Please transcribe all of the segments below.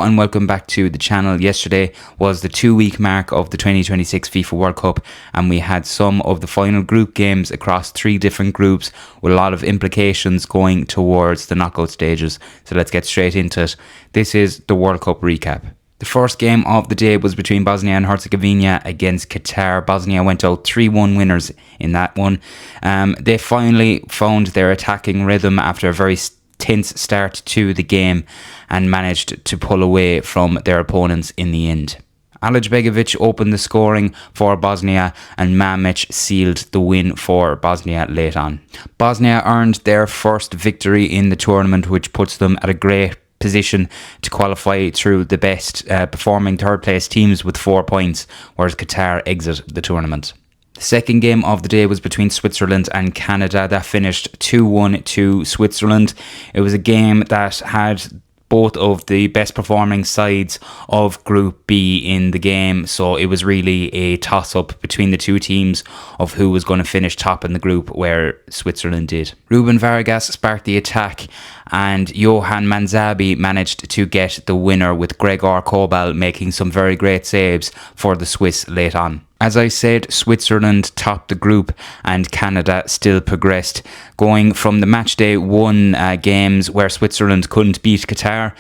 and welcome back to the channel. Yesterday was the 2-week mark of the 2026 FIFA World Cup, and we had some of the final group games across 3 different groups with a lot of implications going towards the knockout stages. So let's get straight into it. This is the World Cup recap. The first game of the day was between Bosnia and Herzegovina against Qatar. Bosnia went out 3-1 winners in that one. They finally found their attacking rhythm after a very tense start to the game and managed to pull away from their opponents in the end. Begovic opened the scoring for Bosnia and Mamic sealed the win for Bosnia late on. Bosnia earned their first victory in the tournament, which puts them at a great position to qualify through the best performing third place teams with 4 points, whereas Qatar exit the tournament. The second game of the day was between Switzerland and Canada. That finished 2-1 to Switzerland. It was a game that had both of the best performing sides of Group B in the game, so it was really a toss-up between the two teams of who was going to finish top in the group, where Switzerland did. Ruben Vargas sparked the attack and Johan Manzabi managed to get the winner, with Gregor Kobal making some very great saves for the Swiss late on. As I said, Switzerland topped the group and Canada still progressed. Going from the matchday 1 games where Switzerland couldn't beat Qatar,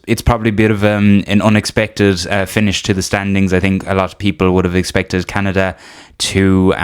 it's probably a bit of an unexpected finish to the standings. I think a lot of people would have expected Canada to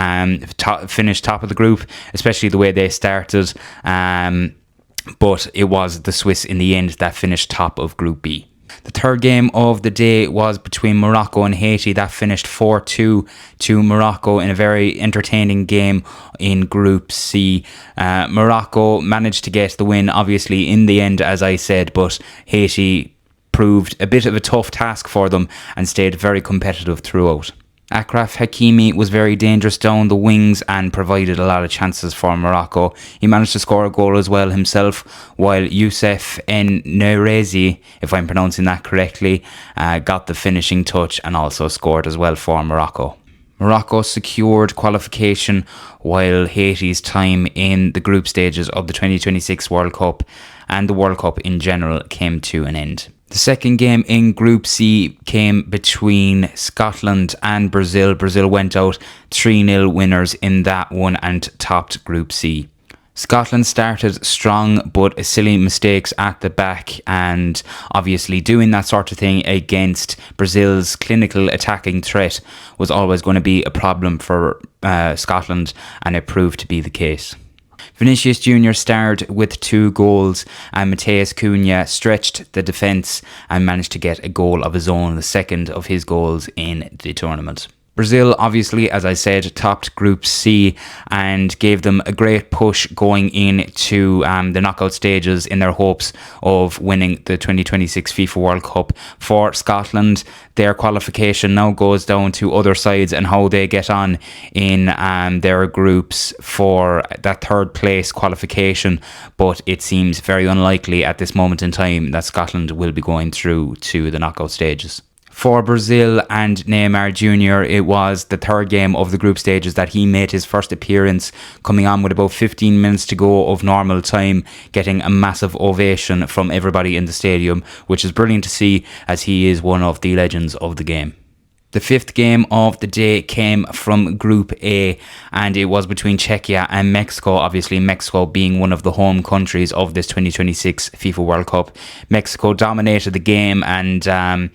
finish top of the group, especially the way they started. But it was the Swiss in the end that finished top of Group B. The third game of the day was between Morocco and Haiti. That finished 4-2 to Morocco in a very entertaining game in Group C. Morocco managed to get the win, obviously, in the end, as I said, but Haiti proved a bit of a tough task for them and stayed very competitive throughout. Achraf Hakimi was very dangerous down the wings and provided a lot of chances for Morocco. He managed to score a goal as well himself, while Youssef Nerezi, if I'm pronouncing that correctly, got the finishing touch and also scored as well for Morocco. Morocco secured qualification, while Haiti's time in the group stages of the 2026 World Cup and the World Cup in general came to an end. The second game in Group C came between Scotland and Brazil. Brazil went out 3-0 winners in that one and topped Group C. Scotland started strong, but silly mistakes at the back, and obviously doing that sort of thing against Brazil's clinical attacking threat was always going to be a problem for Scotland, and it proved to be the case. Vinícius Júnior starred with 2 goals, and Matheus Cunha stretched the defence and managed to get a goal of his own, the second of his goals in the tournament. Brazil, obviously, as I said, topped Group C and gave them a great push going into the knockout stages in their hopes of winning the 2026 FIFA World Cup. For Scotland, their qualification now goes down to other sides and how they get on in their groups for that 3rd place qualification, but it seems very unlikely at this moment in time that Scotland will be going through to the knockout stages. For Brazil and Neymar Júnior, it was the 3rd game of the group stages that he made his first appearance, coming on with about 15 minutes to go of normal time, getting a massive ovation from everybody in the stadium, which is brilliant to see as he is one of the legends of the game. The 5th game of the day came from Group A, and it was between Czechia and Mexico, obviously Mexico being one of the home countries of this 2026 FIFA World Cup. Mexico dominated the game and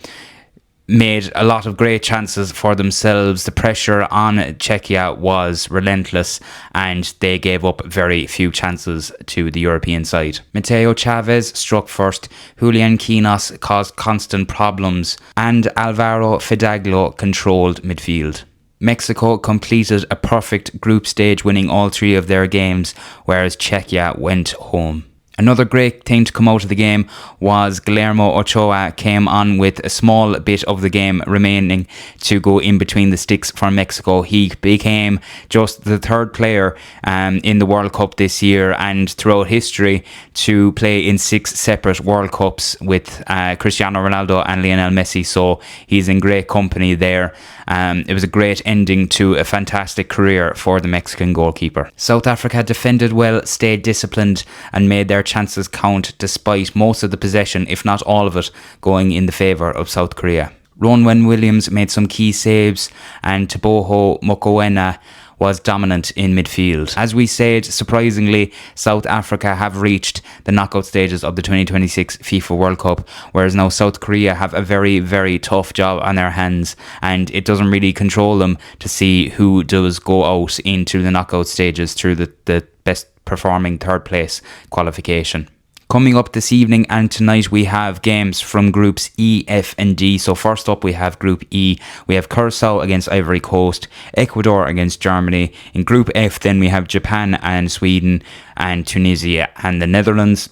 made a lot of great chances for themselves. The pressure on Czechia was relentless and they gave up very few chances to the European side. Mateo Chavez struck first, Julian Quinos caused constant problems, and Alvaro Fidalgo controlled midfield. Mexico completed a perfect group stage, winning all 3 of their games, whereas Czechia went home. Another great thing to come out of the game was Guillermo Ochoa came on with a small bit of the game remaining to go in between the sticks for Mexico. He became just the 3rd player in the World Cup this year and throughout history to play in 6 separate World Cups with Cristiano Ronaldo and Lionel Messi, so he's in great company there. It was a great ending to a fantastic career for the Mexican goalkeeper. South Africa defended well, stayed disciplined and made their chances count despite most of the possession, if not all of it, going in the favour of South Korea. Ronwen Williams made some key saves and Teboho Mokoena was dominant in midfield. As we said, surprisingly, South Africa have reached the knockout stages of the 2026 FIFA World Cup, whereas now South Korea have a very, very tough job on their hands, and it doesn't really control them to see who does go out into the knockout stages through the best performing third place qualification. Coming up this evening and tonight, we have games from groups E, F and D. So first up, we have Group E. We have Curacao against Ivory Coast, Ecuador against Germany. In Group F, then we have Japan and Sweden and Tunisia and the Netherlands.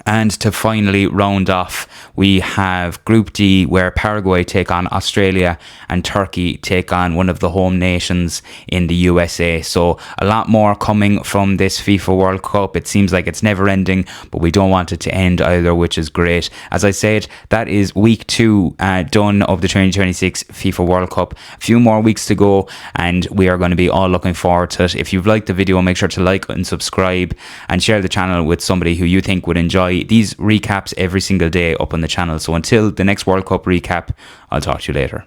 And to finally round off, we have Group D, where Paraguay take on Australia and Turkey take on one of the home nations in the USA. So a lot more coming from this FIFA World Cup. It seems like it's never ending, but we don't want it to end either, which is great. As I said, that is week 2 done of the 2026 FIFA World Cup. A few more weeks to go, and we are going to be all looking forward to it. If you've liked the video, make sure to like and subscribe and share the channel with somebody who you think would enjoy these recaps every single day up on the channel. So until the next World Cup recap, I'll talk to you later.